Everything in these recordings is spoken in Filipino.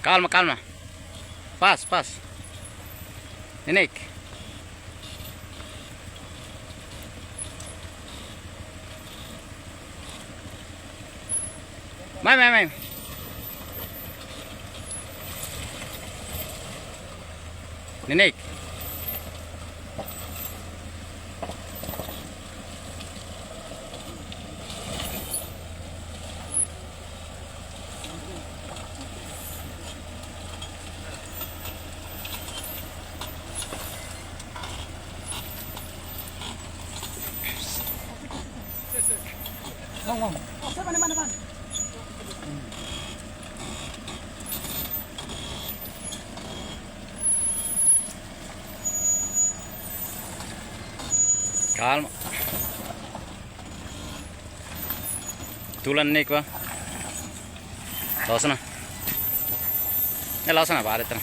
Calma, calma. Paz, paz. Nick. Mai. Nick. Vamos. Depan. Calma. Tulan Nick va. Lausana. Lausana baret na.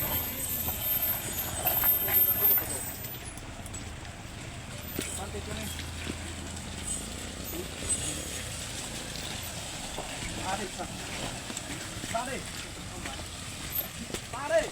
Pare.